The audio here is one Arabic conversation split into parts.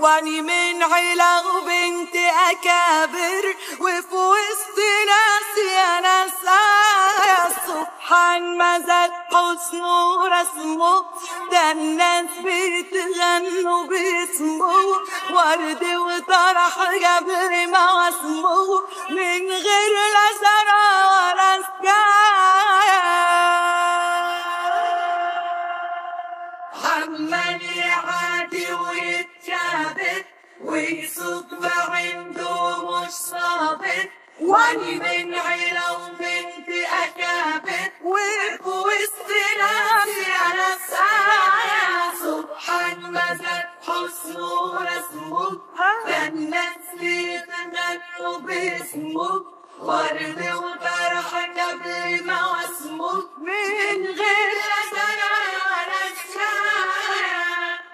واني من عيلة وبنت أكابر، وفي وسط ناس يا ناس سبحان ما زاد حسنه ورسمه، ده الناس بتغنوا باسمه، ورد وطرح قبل ما اسمه، من غير لا زرع ولا سكاية. عمال يعادي ويتجابت ويصب عنده مش صابت، واني من عيلة وبنت أكابر، وفي وسط ناس يا ناس سبحان ما زاد حسنه ورسمه، ده الناس بيتغنوا باسمه، ورد وطرح قبل ما اسمه، من غير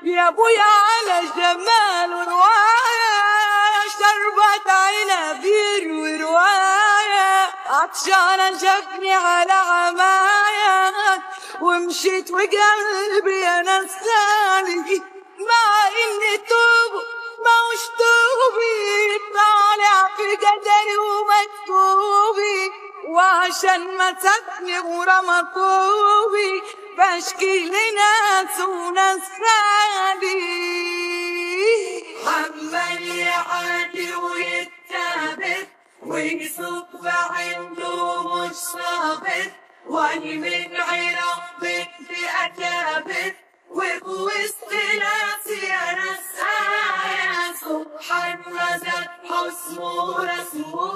يا ابويا على جمال ورواية، شربت عنبير ورواية، عطشانة جابني على عماية، ومشيت وقلبي انا سالي، مع اني توب موش توبي، طالع في قدري ومكتوبي، وعشان ما سابني ورمى طوبي، بشكي لناس وناس خالي. عمال يعادي ويتثابت ويصب عنده مش صابت، واني من عيلة وبنت أكابر، وفي وسط ناس يا ناس سبحان ما زاد حسنه ورسمه،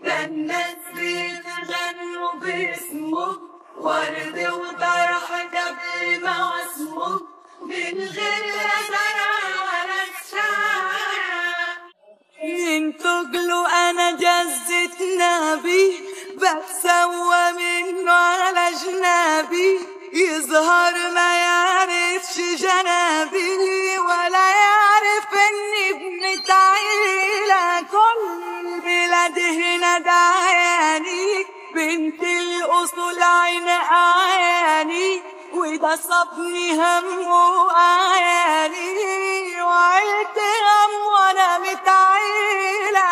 ده الناس بيتغنوا باسمه، ورد وطرح قبل ما اسمه، من غير زرع ولا شاي. من تقلوا انا جزت نبي، بتسوى منه على جنابي، يظهر ما يعرفش جنابي، ولا يعرف اني ابنة عيلة، كل البلاد هنا دعياني، بنت الاصول عين اعياني، وده صابني هم وعياني، وعيلت هم وانا متعيلة.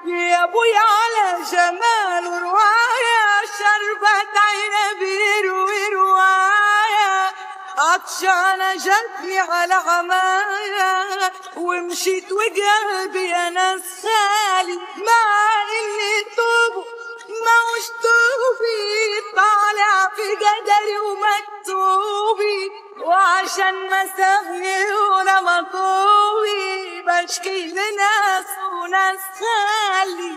يا ابويا على جمال ورواية، شربت عنبير ورواية، عطشانة جاتني على عماية، ومشيت وقلبي انا سالي، مع اني توب موش توبي، طالع في قدري ومكتوبي، وعشان ما سابني ولا مطوبي، بشكي لناس وناس خالي.